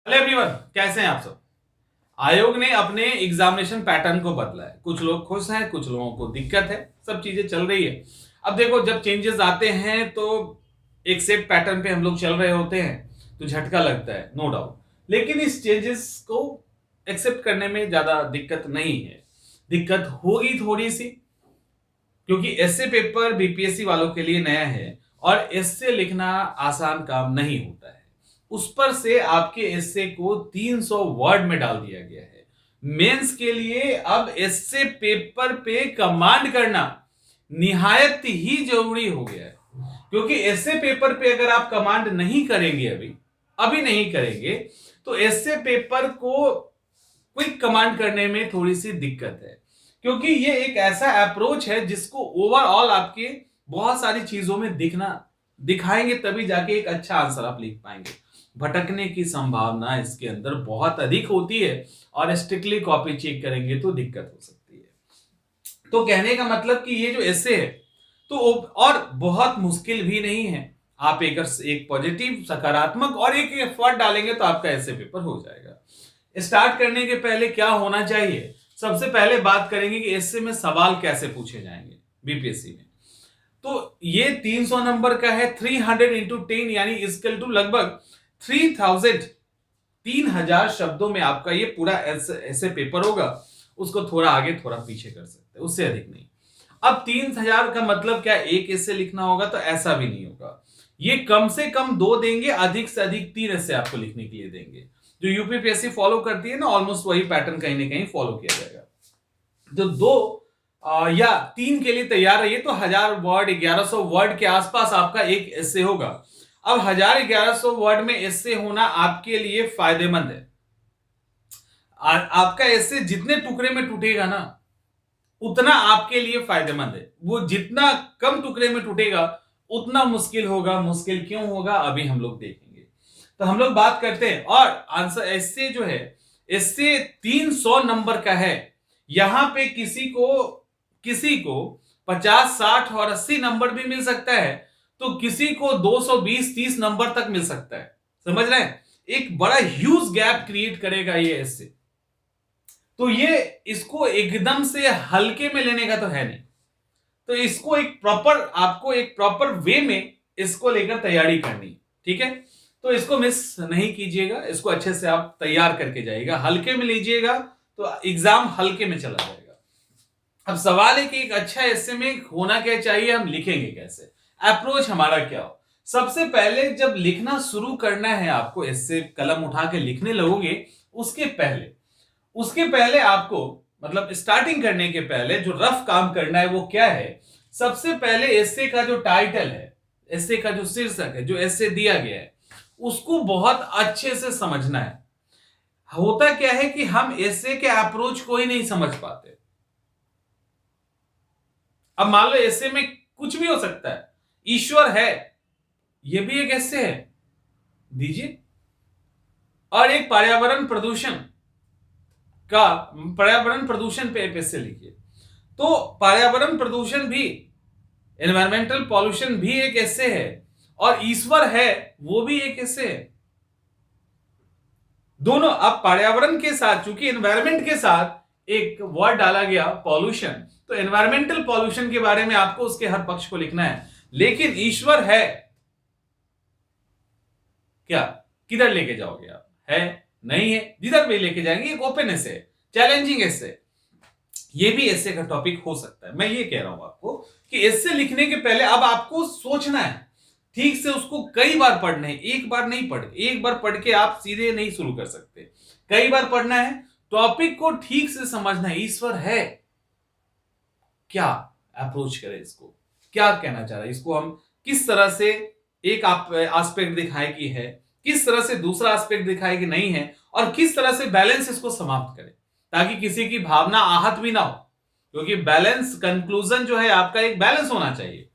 Hello everyone, कैसे हैं आप सब। आयोग ने अपने एग्जामिनेशन पैटर्न को बदला है। कुछ लोग खुश हैं, कुछ लोगों को दिक्कत है। सब चीजें चल रही है। अब देखो, जब चेंजेस आते हैं तो एक सेट पैटर्न पे हम लोग चल रहे होते हैं तो झटका लगता है, नो डाउट। लेकिन इस चेंजेस को एक्सेप्ट करने में ज्यादा दिक्कत नहीं है। दिक्कत होगी थोड़ी सी, क्योंकि ऐसे पेपर बीपीएससी वालों के लिए नया है और एस्से लिखना आसान काम नहीं होता है। उस पर से आपके एस्से को 300 वर्ड में डाल दिया गया है। मेंस के लिए अब एस्से पेपर पे कमांड करना निहायत ही जरूरी हो गया है, क्योंकि एस्से पेपर पे अगर आप कमांड नहीं करेंगे, अभी नहीं करेंगे, तो एस्से पेपर को क्विक कमांड करने में थोड़ी सी दिक्कत है। क्योंकि ये एक ऐसा अप्रोच है जिसको ओवरऑल आपके बहुत सारी चीजों में दिखाएंगे, तभी जाके एक अच्छा आंसर आप लिख पाएंगे। भटकने की संभावना इसके अंदर बहुत अधिक होती है और स्ट्रिक्टली कॉपी चेक करेंगे तो दिक्कत हो सकती है। तो कहने का मतलब कि ये जो ऐसे है तो और बहुत मुश्किल भी नहीं है। आप एक पॉजिटिव सकारात्मक और एक एफर्ट डालेंगे तो आपका ऐसे पेपर हो जाएगा। स्टार्ट करने के पहले क्या होना चाहिए, सबसे पहले बात करेंगे कि ऐसे में सवाल कैसे पूछे जाएंगे बीपीएससी में। तो ये 300 नंबर का है। 300 इंटू 10 यानी इक्वल टू लगभग 3000 शब्दों में आपका ये पूरा ऐसे पेपर होगा। उसको थोड़ा आगे थोड़ा पीछे कर सकते हैं, उससे अधिक नहीं। अब 3000 का मतलब क्या एक ऐसे लिखना होगा, तो ऐसा भी नहीं होगा। ये कम से कम 2 देंगे, अधिक से अधिक 3 ऐसे आपको लिखने के लिए देंगे। जो यूपीपीएससी फॉलो करती है ना, ऑलमोस्ट वही पैटर्न कहीं ना कहीं फॉलो किया जाएगा। तो 2 या 3 के लिए तैयार रहिए, तो 1000 वर्ड 1100 वर्ड के आसपास आपका एक ऐसे होगा। अब 1000-1100 वर्ड में ऐसे होना आपके लिए फायदेमंद है। आपका ऐसे जितने टुकड़े में टूटेगा ना, उतना आपके लिए फायदेमंद है। वो जितना कम टुकड़े में टूटेगा उतना मुश्किल होगा। मुश्किल क्यों होगा, अभी हम लोग देखेंगे। तो हम लोग बात करते हैं, और आंसर ऐसे जो है, इससे 300 नंबर का है। यहां पे किसी को 50, 60 और 80 नंबर भी मिल सकता है, तो किसी को 220-30 नंबर तक मिल सकता है। समझ रहे हैं, एक बड़ा ह्यूज गैप क्रिएट करेगा ये ऐसे। तो ये इसको एकदम से हल्के में लेने का तो है नहीं। तो इसको आपको एक प्रॉपर वे में इसको लेकर तैयारी करनी, ठीक है। तो इसको मिस नहीं कीजिएगा, इसको अच्छे से आप तैयार करके जाइएगा। हल्के में लीजिएगा तो एग्जाम हल्के में चला जाएगा। अब सवाल है कि एक अच्छा ऐसे में होना क्या चाहिए, हम लिखेंगे कैसे, अप्रोच हमारा क्या हो। सबसे पहले जब लिखना शुरू करना है आपको, ऐसे कलम उठा के लिखने लगोगे, उसके पहले आपको मतलब स्टार्टिंग करने के पहले जो रफ काम करना है वो क्या है। सबसे पहले एस्से का जो टाइटल है, एस्से का जो शीर्षक है, जो एस्से दिया गया है, उसको बहुत अच्छे से समझना है। होता क्या है कि हम एस्से के अप्रोच को ही नहीं समझ पाते। अब मान लो एस्से में कुछ भी हो सकता है, ईश्वर है, यह भी एक एस्से है, दीजिए। और एक पर्यावरण प्रदूषण पे एस्से लिखिए। तो पर्यावरण प्रदूषण भी, एनवायरमेंटल पॉल्यूशन भी एक एस्से है, और ईश्वर है वो भी एक एस्से है। दोनों। अब पर्यावरण के साथ, चूंकि एनवायरमेंट के साथ एक वर्ड डाला गया पॉल्यूशन, तो एनवायरमेंटल पॉल्यूशन के बारे में आपको उसके हर पक्ष को लिखना है। लेकिन ईश्वर है क्या, किधर लेके जाओगे आप, है नहीं है, जिधर भी लेके जाएंगे एक ओपन एस्से, चैलेंजिंग एस्से, ये भी एस्से का टॉपिक हो सकता है। मैं ये कह रहा हूं आपको कि एस्से लिखने के पहले अब आपको सोचना है ठीक से, उसको कई बार पढ़ना है, एक बार नहीं एक बार पढ़ के आप सीधे नहीं शुरू कर सकते, कई बार पढ़ना है। टॉपिक को ठीक से समझना है। ईश्वर है क्या, अप्रोच करें इसको, क्या कहना चाह रहा है, इसको हम किस तरह से एक एस्पेक्ट दिखाए कि है, किस तरह से दूसरा एस्पेक्ट दिखाए कि नहीं है, और किस तरह से बैलेंस इसको समाप्त करें ताकि किसी की भावना आहत भी ना हो। क्योंकि बैलेंस कंक्लूजन जो है आपका एक बैलेंस होना चाहिए।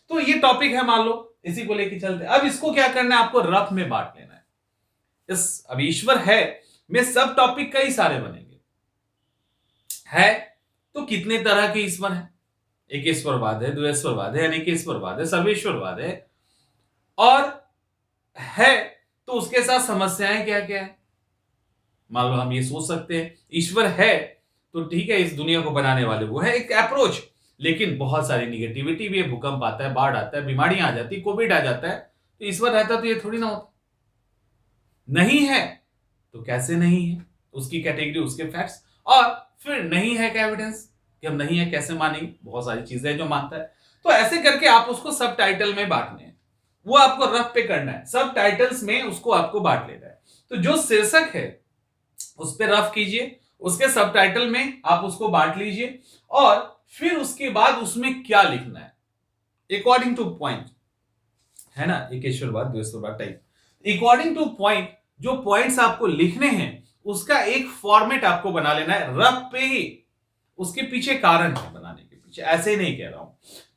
तो ये टॉपिक है, मान लो इसी को लेके चलते। अब इसको क्या करना है, आपको रफ में बांट लेना है। अब ईश्वर है में सब टॉपिक कई सारे बनेंगे। है तो कितने तरह के ईश्वर है, एक ईश्वरवाद है, द्वैश्वरवाद है, अनेक ईश्वरवाद है, सर्वेश्वरवाद है। और है तो उसके साथ समस्याएं क्या क्या है, मान लो हम ये सोच सकते हैं ईश्वर है तो ठीक है, इस दुनिया को बनाने वाले वो है, एक अप्रोच। लेकिन बहुत सारी निगेटिविटी भी है, भूकंप आता है, बाढ़ आता है, बीमारियां आ जाती, कोविड आ जाता है, तो ईश्वर रहता तो ये थोड़ी ना होता। नहीं है तो कैसे नहीं है, उसकी कैटेगरी, उसके फैक्ट्स, और फिर नहीं है का एविडेंस कि हम नहीं है कैसे मानेंगे, बहुत सारी चीजें जो मानता है। तो ऐसे करके आप उसको सब टाइटल में बांटने हैं, वो आपको रफ पे करना है, सब टाइटल्स में उसको आपको बांट लेना है। तो जो शीर्षक है उस पर रफ कीजिए, उसके सब टाइटल में आप उसको बांट लीजिए, और फिर उसके बाद उसमें क्या लिखना है अकॉर्डिंग टू पॉइंट, है ना, एकेश्वरवाद द्वेषवाद टाइप, अकॉर्डिंग टू पॉइंट। जो पॉइंट्स आपको लिखने हैं उसका एक फॉर्मेट आपको बना लेना है रफ पे ही, उसके पीछे कारण है बनाने के पीछे, ऐसे ही नहीं कह रहा हूं।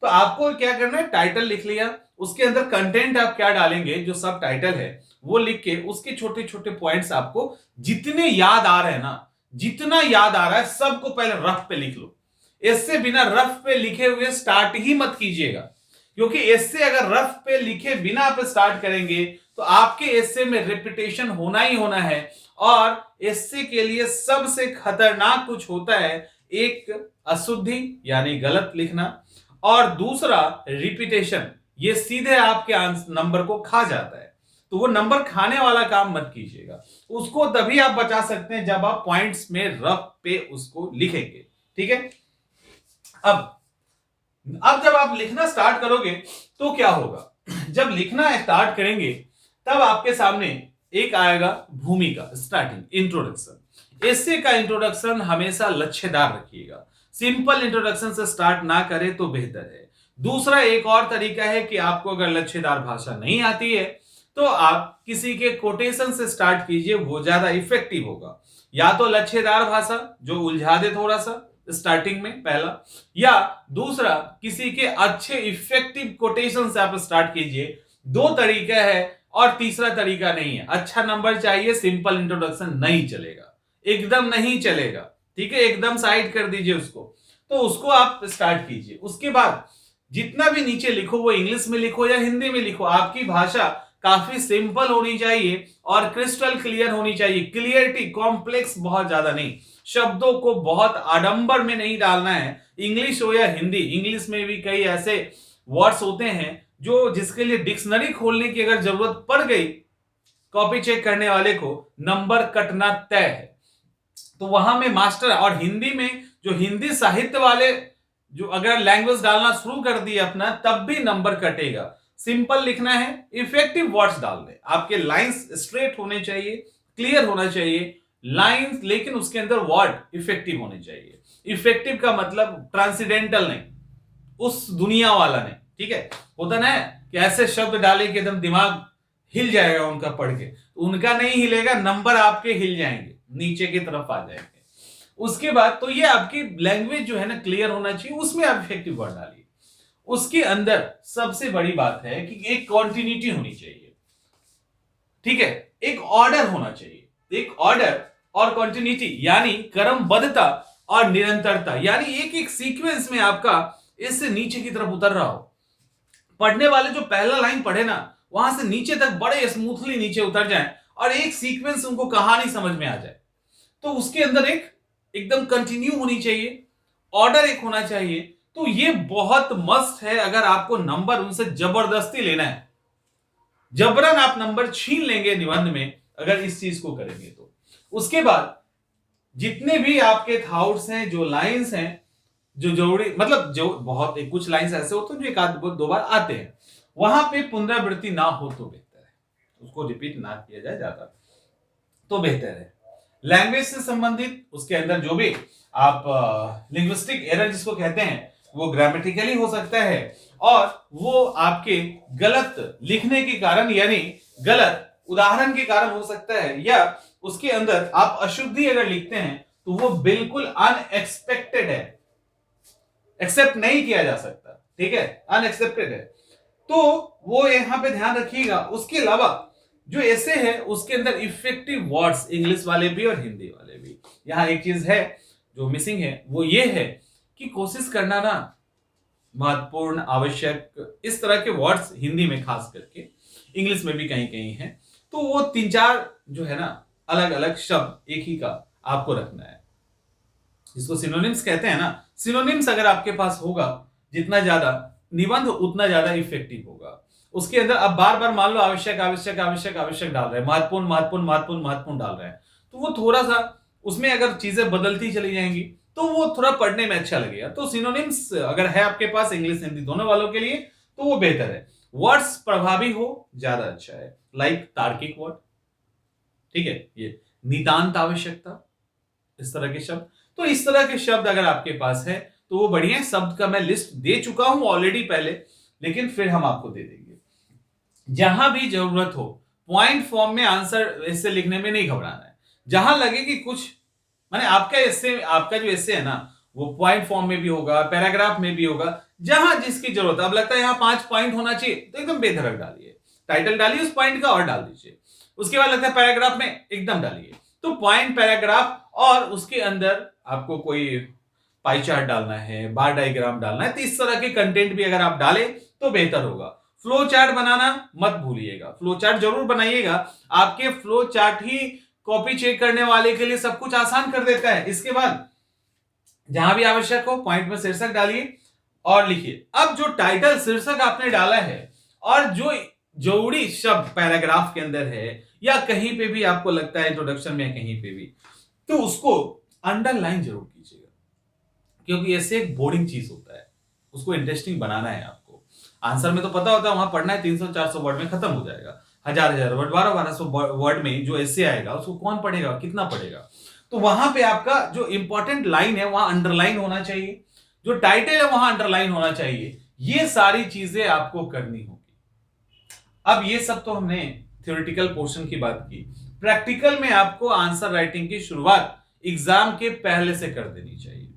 तो आपको क्या करना है, टाइटल लिख लिया, उसके अंदर कंटेंट आप क्या डालेंगे, जो सब टाइटल है वो लिख के उसके छोटे छोटे पॉइंट्स आपको जितने याद आ रहे हैं ना, जितना याद आ रहा है सबको पहले रफ पे लिख लो। इससे बिना रफ पे लिखे हुए स्टार्ट ही मत कीजिएगा, क्योंकि इससे अगर रफ पे लिखे बिना आप स्टार्ट करेंगे तो आपके एस्से में रिपीटेशन होना ही होना है, और एस्से के लिए सबसे खतरनाक कुछ होता है, एक अशुद्धि यानी गलत लिखना, और दूसरा रिपीटेशन, ये सीधे आपके नंबर को खा जाता है। तो वो नंबर खाने वाला काम मत कीजिएगा, उसको तभी आप बचा सकते हैं जब आप पॉइंट्स में रफ पे उसको लिखेंगे, ठीक है। अब जब आप लिखना स्टार्ट करोगे तो क्या होगा, जब लिखना स्टार्ट करेंगे तब आपके सामने एक आएगा भूमिका, स्टार्टिंग, इंट्रोडक्शन। एस्से का इंट्रोडक्शन हमेशा लच्छेदार रखिएगा, सिंपल इंट्रोडक्शन से स्टार्ट ना करें तो बेहतर है। दूसरा एक और तरीका है कि आपको अगर लच्छेदार भाषा नहीं आती है तो आप किसी के कोटेशन से स्टार्ट कीजिए, वो ज्यादा इफेक्टिव होगा। या तो लच्छेदार भाषा जो उलझा दे थोड़ा सा स्टार्टिंग में पहला, या दूसरा किसी के अच्छे इफेक्टिव कोटेशन से आप स्टार्ट कीजिए। दो तरीका है, और तीसरा तरीका नहीं है। अच्छा नंबर चाहिए, सिंपल इंट्रोडक्शन नहीं चलेगा, एकदम नहीं चलेगा, ठीक है, एकदम साइड कर दीजिए उसको। तो उसको आप स्टार्ट कीजिए, उसके बाद जितना भी नीचे लिखो वो इंग्लिश में लिखो या हिंदी में लिखो, आपकी भाषा काफी सिंपल होनी चाहिए और क्रिस्टल क्लियर होनी चाहिए। क्लियरिटी, कॉम्प्लेक्स बहुत ज्यादा नहीं, शब्दों को बहुत आडंबर में नहीं डालना है। इंग्लिश हो या हिंदी, इंग्लिश में भी कई ऐसे वर्ड्स होते हैं जो जिसके लिए डिक्शनरी खोलने की अगर जरूरत पड़ गई कॉपी चेक करने वाले को, नंबर कटना तय है। तो वहां में मास्टर, और हिंदी में जो हिंदी साहित्य वाले जो अगर लैंग्वेज डालना शुरू कर दिए अपना, तब भी नंबर कटेगा। सिंपल लिखना है, इफेक्टिव वर्ड्स डाल दें, आपके लाइंस स्ट्रेट होने चाहिए, क्लियर होना चाहिए लाइंस, लेकिन उसके अंदर वर्ड इफेक्टिव होने चाहिए। इफेक्टिव का मतलब ट्रांसीडेंटल नहीं, उस दुनिया वाला नहीं, ठीक है। होता ना कि ऐसे शब्द डाले कि एकदम दिमाग हिल जाएगा उनका पढ़ के, उनका नहीं हिलेगा, नंबर आपके हिल जाएंगे, नीचे की तरफ आ जाएंगे। उसके बाद तो ये आपकी लैंग्वेज जो है ना क्लियर होना चाहिए, उसमें आप इफेक्टिव वर्ड डालिए। उसके अंदर सबसे बड़ी बात है कि एक कॉन्टिन्यूटी होनी चाहिए, ठीक है, एक ऑर्डर होना चाहिए। एक ऑर्डर और कॉन्टिन्यूटी यानी क्रमबद्धता और निरंतरता, यानी एक एक सीक्वेंस में आपका इससे नीचे की तरफ उतर रहा हो। पढ़ने वाले जो पहला लाइन पढ़े ना, वहां से नीचे तक बड़े स्मूथली नीचे उतर जाएं और एक सीक्वेंस उनको कहानी समझ में आ जाए। तो उसके अंदर एक एकदम कंटिन्यू होनी चाहिए, ऑर्डर एक होना चाहिए। तो ये बहुत मस्त है अगर आपको नंबर उनसे जबरदस्ती लेना है, जबरन आप नंबर छीन लेंगे निबंध में अगर इस चीज को करेंगे तो। उसके बाद जितने भी आपके थॉट्स हैं, जो लाइंस हैं, जो जरूरी, मतलब जो बहुत कुछ लाइंस ऐसे होते हैं जो एक आध दो बार आते हैं, वहां पे पुनरावृत्ति ना हो तो बेहतर है, उसको रिपीट ना किया जाए ज्यादा तो बेहतर है। लैंग्वेज से संबंधित उसके अंदर जो भी आप लिंग्विस्टिक एरर जिसको कहते हैं, वो ग्रामेटिकली हो सकता है, और वो आपके गलत लिखने के कारण यानी गलत उदाहरण के कारण हो सकता है, या उसके अंदर आप अशुद्धि अगर लिखते हैं तो वो बिल्कुल अनएक्सपेक्टेड है, एक्सेप्ट नहीं किया जा सकता, ठीक है, अनएक्सेप्टेड है। तो वो यहां पे ध्यान रखिएगा। उसके अलावा जो ऐसे है उसके अंदर इफेक्टिव वर्ड्स, इंग्लिश वाले भी और हिंदी वाले भी। यहां एक चीज है जो मिसिंग है, वो ये है कि कोशिश करना ना, महत्वपूर्ण, आवश्यक, इस तरह के वर्ड्स हिंदी में खास करके, इंग्लिश में भी कहीं कहीं है, तो वो तीन चार जो है ना अलग अलग शब्द एक ही का आपको रखना है, जिसको सिनोनिम्स कहते हैं ना। सिनोनिम्स अगर आपके पास होगा, जितना ज्यादा निबंध उतना ज्यादा इफेक्टिव होगा। उसके अंदर अब बार बार मान लो आवश्यक आवश्यक आवश्यक आवश्यक डाल रहे हैं, महत्वपूर्ण महत्वपूर्ण महत्वपूर्ण महत्वपूर्ण डाल रहे हैं, तो वो थोड़ा सा उसमें अगर चीजें बदलती चली जाएंगी तो वो थोड़ा पढ़ने में अच्छा लगेगा। तो सिनोनिम्स अगर है आपके पास इंग्लिश हिंदी दोनों वालों के लिए तो वो बेहतर है। वर्ड्स प्रभावी हो ज्यादा अच्छा है, लाइक तार्किक वर्ड, ठीक है, ये नितांत आवश्यकता, इस तरह के शब्द। तो इस तरह के शब्द अगर आपके पास है तो वो बढ़िया है। शब्द का मैं लिस्ट दे चुका हूं ऑलरेडी पहले, लेकिन फिर हम आपको दे देंगे। जहां भी जरूरत हो पॉइंट फॉर्म में आंसर ऐसे लिखने में नहीं घबराना है। जहां लगे कि कुछ माने आपका जो ऐसे है ना वो पॉइंट फॉर्म में भी होगा, पैराग्राफ में भी होगा, जहां जिसकी जरूरत है। अब लगता है यहां 5 पॉइंट होना चाहिए तो एकदम बेधड़क डालिए, टाइटल डालिए उस पॉइंट का और डाल दीजिए। उसके बाद लगता है पैराग्राफ में एकदम डालिए। तो पॉइंट, पैराग्राफ और उसके अंदर आपको कोई पाई चार्ट डालना है, बार डायग्राम डालना है, तो इस तरह के कंटेंट भी अगर आप डालें तो बेहतर होगा। फ्लो चार्ट बनाना मत भूलिएगा, फ्लो चार्ट जरूर बनाइएगा। आपके फ्लो चार्ट ही कॉपी चेक करने वाले के लिए सब कुछ आसान कर देता है। इसके बाद जहां भी आवश्यक हो पॉइंट में शीर्षक डालिए और लिखिए। अब जो टाइटल शीर्षक आपने डाला है और जो जरूरी शब्द पैराग्राफ के अंदर है या कहीं पे भी आपको लगता है इंट्रोडक्शन में कहीं पे भी, तो उसको अंडरलाइन जरूर कीजिएगा, क्योंकि ऐसे एक बोरिंग चीज होता है, उसको इंटरेस्टिंग बनाना है आपको। आंसर में तो पता होता है वहां पढ़ना है 300-400 वर्ड में खत्म हो जाएगा, 1000 वर्ड 1200 वर्ड में जो ऐसे आएगा उसको कौन पढ़ेगा, कितना पढ़ेगा। तो वहां पे आपका जो इंपॉर्टेंट लाइन है वहां अंडरलाइन होना चाहिए, जो टाइटल है वहां अंडरलाइन होना चाहिए। ये सारी चीजें आपको करनी होगी। अब ये सब तो हमने थ्योरेटिकल पोर्शन की बात की। प्रैक्टिकल में आपको आंसर राइटिंग की शुरुआत एग्जाम के पहले से कर देनी चाहिए।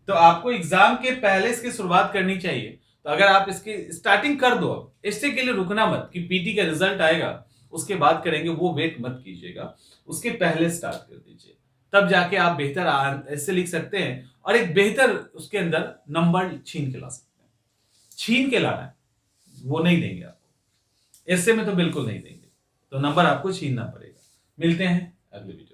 तो आपको एग्जाम के पहले इसकी शुरुआत करनी चाहिए। तो अगर आप इसकी स्टार्टिंग कर दो, अब इससे के लिए रुकना मत कि पीटी का रिजल्ट आएगा उसके बाद करेंगे, वो वेट मत कीजिएगा, उसके पहले स्टार्ट कर दीजिए। तब जाके आप बेहतर ऐसे लिख सकते हैं और एक बेहतर उसके अंदर नंबर छीन के ला सकते हैं। छीन के लाना है, वो नहीं देंगे आपको, ऐसे में तो बिल्कुल नहीं देंगे, तो नंबर आपको छीनना पड़ेगा। मिलते हैं अगले वीडियो।